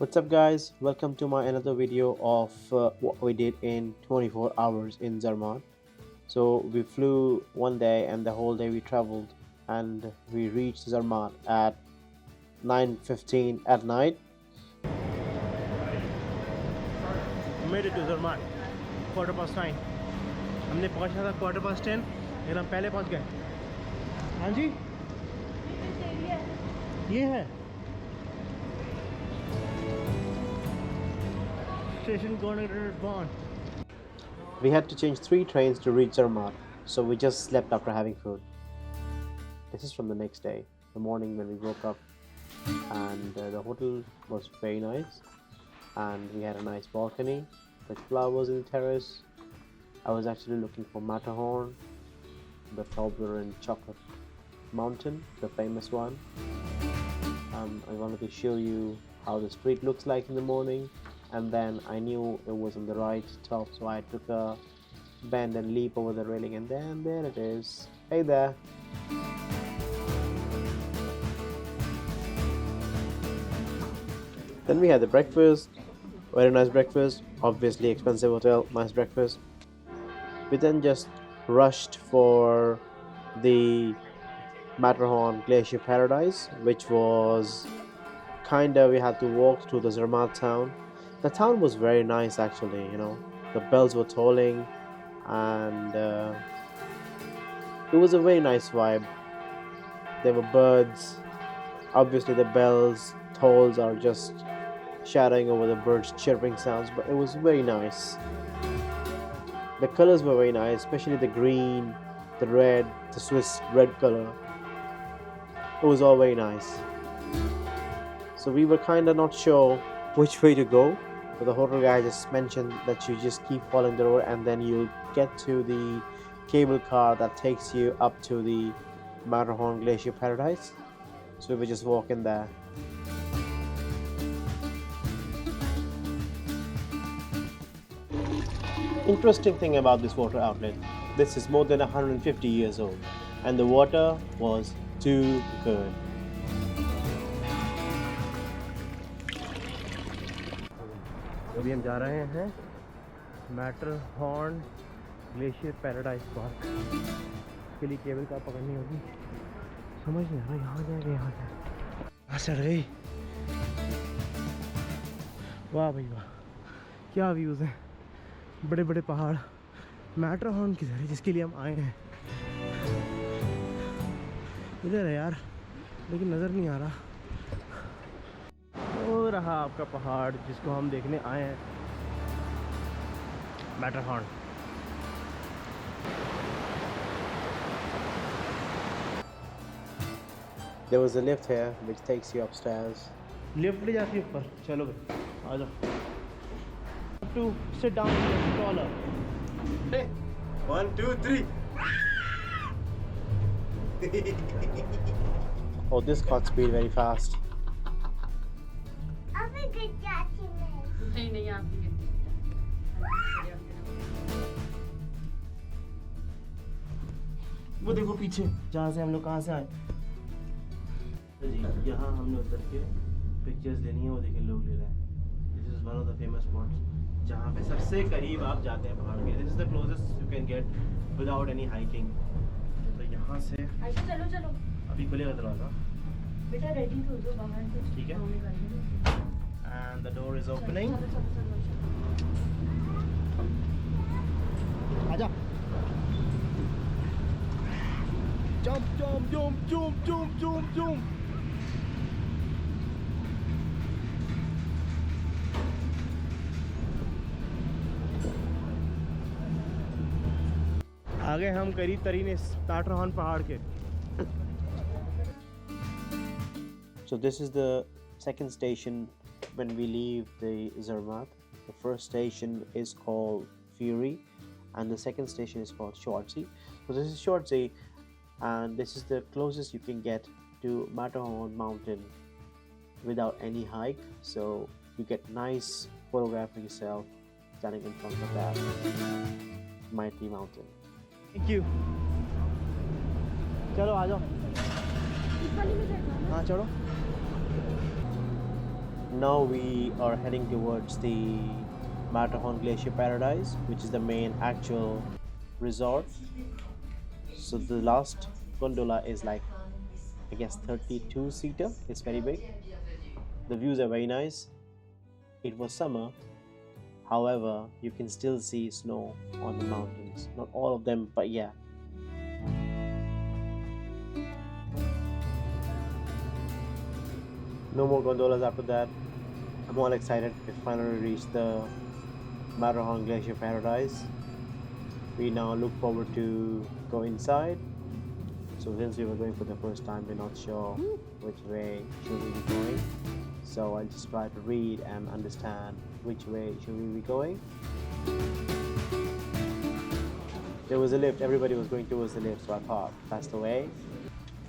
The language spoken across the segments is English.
What's up guys, welcome to my another video of what we did in 24 hours in Zermatt. So we flew one day and the whole day we traveled and we reached Zermatt at 9:15 at night. Made it to Zermatt 9:15. हमने पहुंचा था 10:15 लेकिन हम पहले पहुंच गए. हाँ जी ये है station Gornergrat. We had to change 3 trains to reach Zermatt, so we just slept after having food. This is from the next day, the morning when we woke up, and the hotel was very nice, and we had a nice balcony with flowers in the terrace. I was actually looking for Matterhorn, the Toblerone chocolate mountain, the famous one. I wanted to show you how the street looks like in the morning. And then I knew it was on the right top, so I took a bend and leap over the railing, and then there it is. Hey there. Then we had the breakfast, very nice breakfast, obviously expensive hotel, nice breakfast. We then just rushed for the Matterhorn Glacier Paradise, which was kinda, we had to walk through the Zermatt Town. The town was very nice actually, you know, the bells were tolling and it was a very nice vibe. There were birds, obviously the bells, tolls are just shadowing over the birds chirping sounds, but it was very nice. The colors were very nice, especially the green, the red, the Swiss red color. It was all very nice. So we were kinda not sure which way to go, but the hotel guy just mentioned that you just keep following the road and then you'll get to the cable car that takes you up to the Matterhorn Glacier Paradise. So we were just walking there. Interesting thing about this water outlet, this is more than 150 years old and the water was too good. अभी हम जा रहे हैं Matterhorn glacier paradise park. इसके लिए cable car पकड़नी होगी. समझ नहीं आ रहा यहाँ जाएंगे, यहाँ जाए चढ़ गई. वाह भाई वाह, क्या व्यूज़ हैं, बड़े बड़े पहाड़. मैटरहॉर्न किधर है जिसके लिए हम आए हैं? इधर है यार, लेकिन नज़र नहीं आ रहा. वो रहा आपका पहाड़ जिसको हम देखने आए हैं, Matterhorn. There was a lift here which takes you upstairs. Lift ले जाती है ऊपर. चलो भाई आ जाओ. To sit down in the stroller. Hey, 1 2 3. Oh, this got speed very fast. नहीं आप वो देखो पीछे जहाँ से हम लोग कहाँ से आए. जी यहाँ हमने उतर के पिक्चर्स लेनी है. वो देखिए लोग ले रहे हैं. This is one of the famous spots जहाँ पे सबसे करीब आप जाते हैं पहाड़ के. This is the closest you can get without any hiking. तो यहाँ से चलो चलो अभी खुलेगा दरवाज़ा. बेटा रेडी हो जाओ बाहर से. ठीक है. And the door is opening. Aja. Jump, jump, jump, jump, jump, jump, jump. आगे हम करीब तरीन इस मैटरहॉर्न पहाड़ के. So this is the second station when we leave the Zermatt. The first station is called Fury and the second station is called Shortsea. So this is Shortsea and this is the closest you can get to Matterhorn Mountain without any hike. So you get nice photograph of yourself standing in front of that mighty mountain. Thank you. चलो आ जाओ. हाँ चलो. Now we are heading towards the Matterhorn Glacier Paradise, which is the main actual resort. So the last gondola is like, I guess, 32 seater. It's very big. The views are very nice. It was summer. However, you can still see snow on the mountains. Not all of them, but yeah. No more gondolas after that. I'm all excited. We finally reached the Matterhorn Glacier Paradise. We now look forward to go inside. So since we were going for the first time, we're not sure which way should we be going. So I'll just try to read and understand which way should we be going. There was a lift. Everybody was going towards the lift, so I thought that's the way.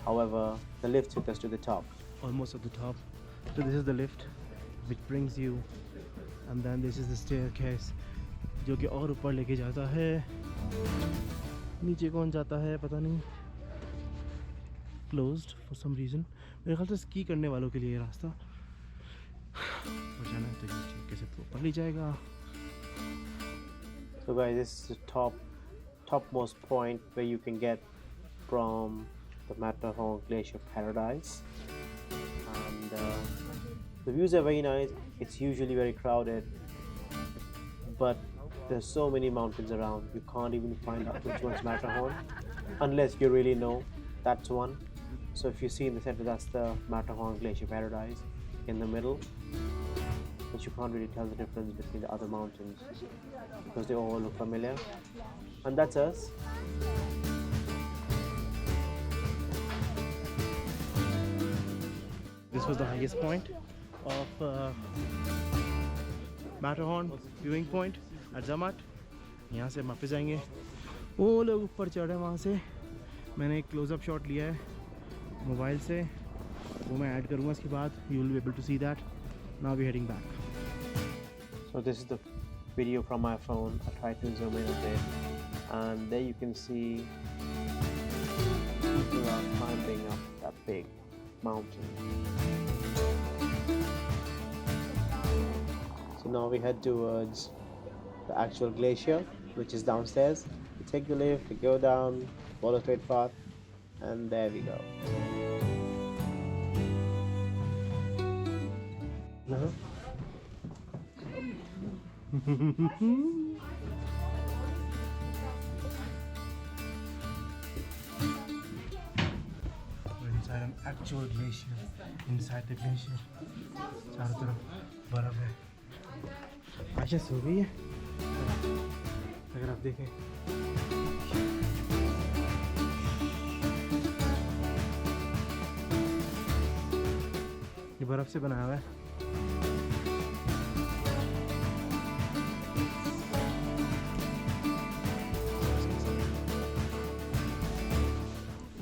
However, the lift took us to the top. Almost at the top. So this is the lift which brings you, and then this is the staircase जो कि और ऊपर लेके जाता है. नीचे कौन जाता है पता नहीं. Closed for some reason. मेरे ख्याल से स्की करने वालों के लिए ये रास्ता. और जाना तो कैसे ऊपर ले जाएगा. So guys, this is the topmost point where you can get from the Matterhorn Glacier Paradise, and the views are very nice. It's usually very crowded, but there's so many mountains around, you can't even find out which one's Matterhorn unless you really know that's one. So if you see in the center, that's the Matterhorn Glacier Paradise. In the middle, but you can't really tell the difference between the other mountains because they all look familiar. And that's us. This was the highest point of Matterhorn viewing point at Zermatt. यहाँ से वापस जाएंगे. वो लोग ऊपर चढ़े वहाँ से. मैंने एक क्लोजअप शॉट लिया है मोबाइल से, वो मैं ऐड करूँगा इसके बाद. You will be able to see that. Now we're heading back. So this is the video from my phone. I tried to zoom in a bit, and there you can see people are climbing up that big mountain. So now we head towards the actual glacier, which is downstairs. We take the lift, we go down, follow straight path, and there we go. We're inside an actual glacier. Inside the glacier, चारों तरफ बर्फ है. आशा सो गई है अगर आप देखें. ये बर्फ से बनाया हुआ है.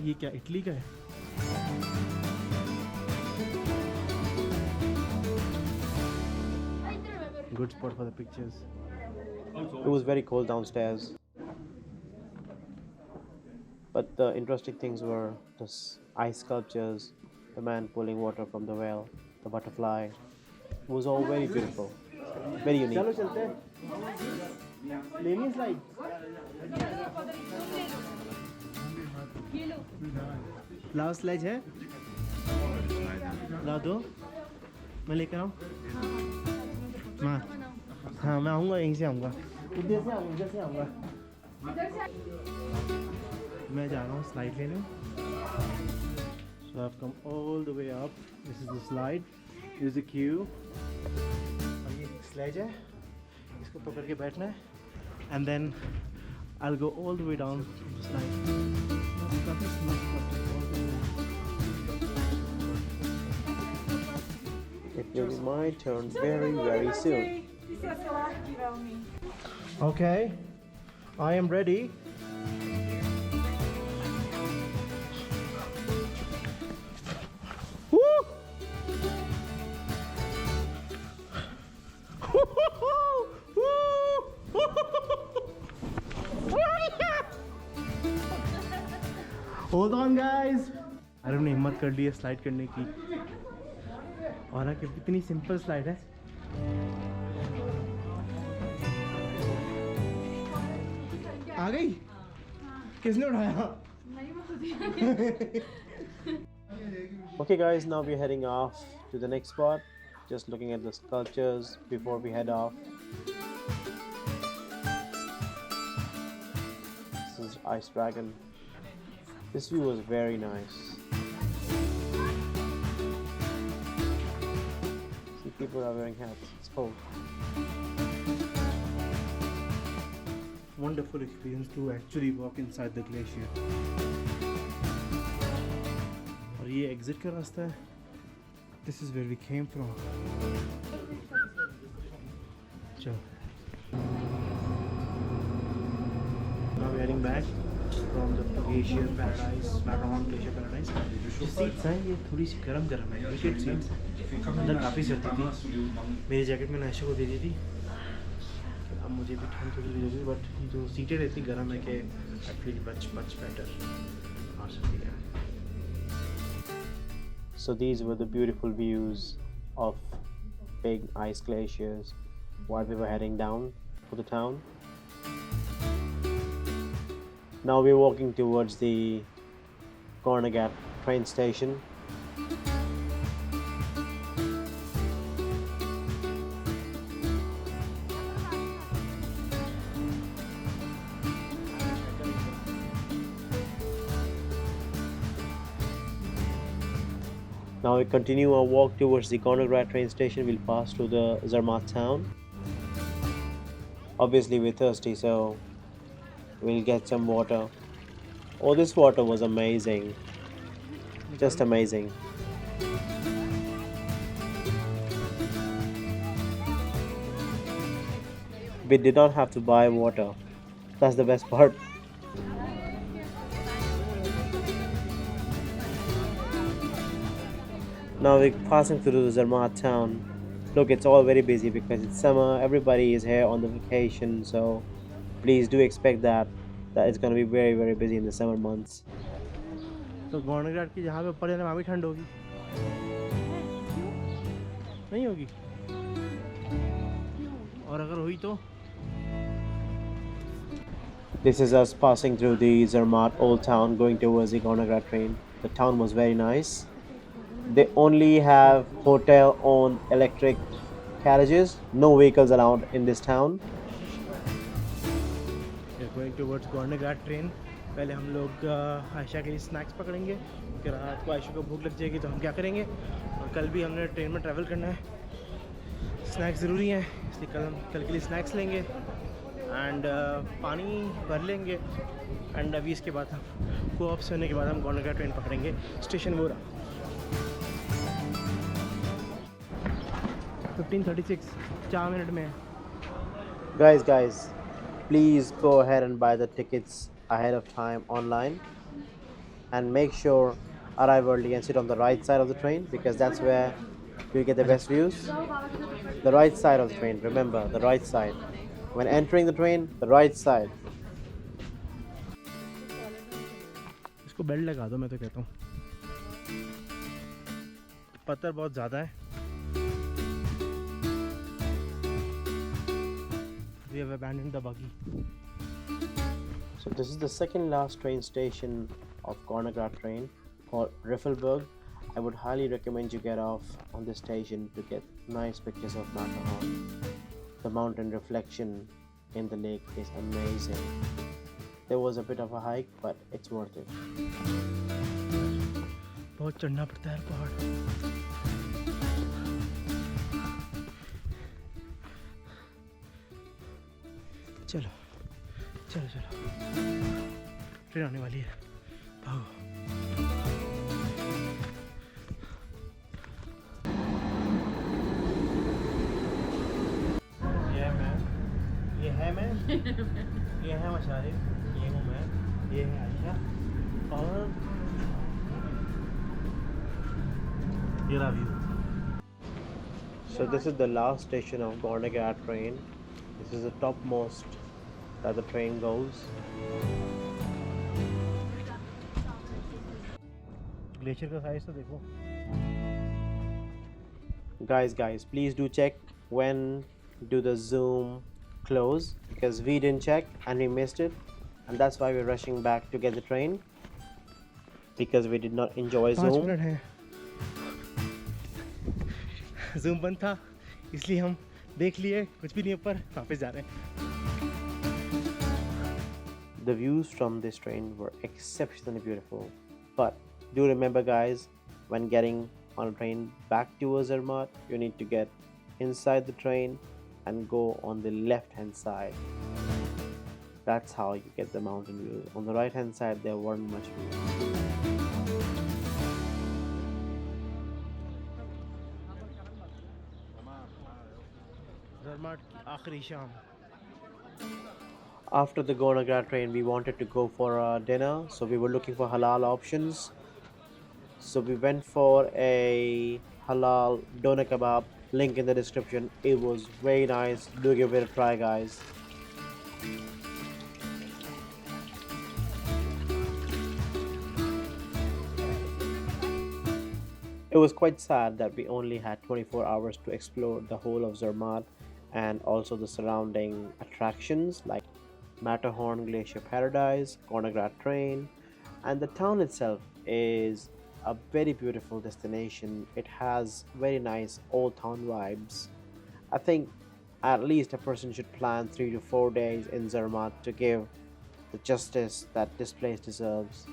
ये क्या इटली का है? Good spot for the pictures. It was very cold downstairs, but the interesting things were the ice sculptures, the man pulling water from the well, the butterfly. It was all very beautiful, very unique. चलो चलते हैं. लेनी slide. लाओ slide है. ला दो. मैं लेकर आऊँ. हाँ मैं आऊँगा, यहीं से आऊँगा. इधर से आऊँगा. मैं जा रहा हूँ स्लाइड लेने. So I've come all the way up. This is the slide. Here's the queue. और ये स्लेज है. इसको पकड़ के बैठना है. And then I'll go all the way down the slide. It will be my turn very, very soon. Okay, I am ready. Woo! Hold on, guys. अरे हमने हिम्मत कर ली है स्लाइड करने की. और कितनी सिंपल स्लाइड है। आ गई? किसने उठाया? Okay guys, now we're heading off to the next spot. Just looking at the sculptures before we head off. This is Ice Dragon. This view was very nice. See, people are wearing hats. It's cold. Wonderful experience to actually walk inside the glacier. और ये exit का रास्ता है. This is where we came from. चलो. Now we're heading back from the Glacier Paradise, Matterhorn Glacier Paradise. जो seats हैं ये थोड़ी सी गरम है. विकेट सीट्स अंदर काफ़ी सर्दी थी. मेरी जैकेट मैंने आयशा को दे दी थी. अब मुझे भी ठंड थोड़ी लगी, बट जो सीटें इतनी गर्म है कि आई फील मच बेटर. आ सकती है. So these were the beautiful views of big ice glaciers while we were heading down to the town. Now we're walking towards the Gornegrat Train Station. Now we continue our walk towards the Gornergrat Train Station. We'll pass through the Zermatt Town. Obviously we're thirsty, so we'll get some water. Oh, this water was amazing. Just amazing. We did not have to buy water. That's the best part. Now we're passing through the Zermatt Town. Look, it's all very busy because it's summer. Everybody is here on the vacation, so please do expect that it's going to be very, very busy in the summer months. तो गॉर्नेग्राट की जहाँ पे ऊपर जाना वहाँ भी ठंड होगी? नहीं होगी? और अगर हुई तो? This is us passing through the Zermatt Old Town going towards the Gornegrat Train. The town was very nice. They only have hotel-owned electric carriages, no vehicles allowed in this town. We're going towards Gornegrat Train. पहले हम लोग आयशा के लिए snacks पकड़ेंगे क्योंकि रात को आयशा को भूख लग जाएगी तो हम क्या करेंगे. और कल भी हमने ट्रेन में ट्रैवल करना है. स्नैक्स ज़रूरी हैं, इसलिए कल के लिए स्नैक्स लेंगे एंड पानी भर लेंगे. एंड अभी इसके बाद हम को ऑफ होने के बाद हम गॉर्नेग्राट ट्रेन पकड़ेंगे. स्टेशन वो रहा 15:36, 4 मिनट में. Guys, please go ahead and buy the tickets ahead of time online and make sure arrive early and sit on the right side of the train because that's where you get the best views. The right side of the train, remember, the right side. When entering the train, the right side. इसको belt लगा दो, मैं तो कहता हूँ. पत्थर बहुत ज़्यादा है. We have abandoned the buggy. So this is the second last train station of Gornegrat Train called Riffelberg. I would highly recommend you get off on this station to get nice pictures of Matterhorn. The mountain reflection in the lake is amazing. There was a bit of a hike, but it's worth it. बहुत चढ़ना पड़ता है पहाड़. चलो train आने वाली है. भागो. ये है मशारे, ये हूँ मैं, ये है आयशा और ये रहा view. So this is the last station of Gornegrat Train. This is the topmost that the train goes. Glacier का साइज तो देखो. Guys, please do check when do the zoom close, because we didn't check and we missed it, and that's why we're rushing back to get the train, because we did not enjoy 5 zoom. Minute है, zoom बंद था इसलिए हम देख लिए, कुछ भी नहीं ऊपर, वापस जा रहे हैं. The views from this train were exceptionally beautiful, but do remember guys, when getting on a train back to Old Zermatt, you need to get inside the train and go on the left hand side. That's how you get the mountain views. On the right hand side there weren't much views. ज़रमाट की आखिरी शाम. After the Gornergrat train, we wanted to go for a dinner, so we were looking for halal options. So we went for a halal doner kebab, link in the description. It was very nice. Do give it a try, guys. It was quite sad that we only had 24 hours to explore the whole of Zermatt and also the surrounding attractions like Matterhorn Glacier Paradise, Gornergrat Train, and the town itself is a very beautiful destination. It has very nice old town vibes. I think at least a person should plan 3 to 4 days in Zermatt to give the justice that this place deserves.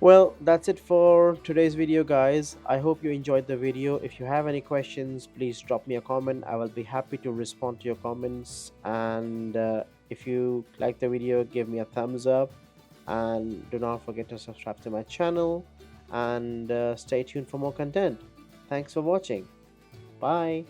Well, that's it for today's video, guys. I hope you enjoyed the video. If you have any questions, please drop me a comment. I will be happy to respond to your comments. And if you like the video, give me a thumbs up. And do not forget to subscribe to my channel. And stay tuned for more content. Thanks for watching. Bye.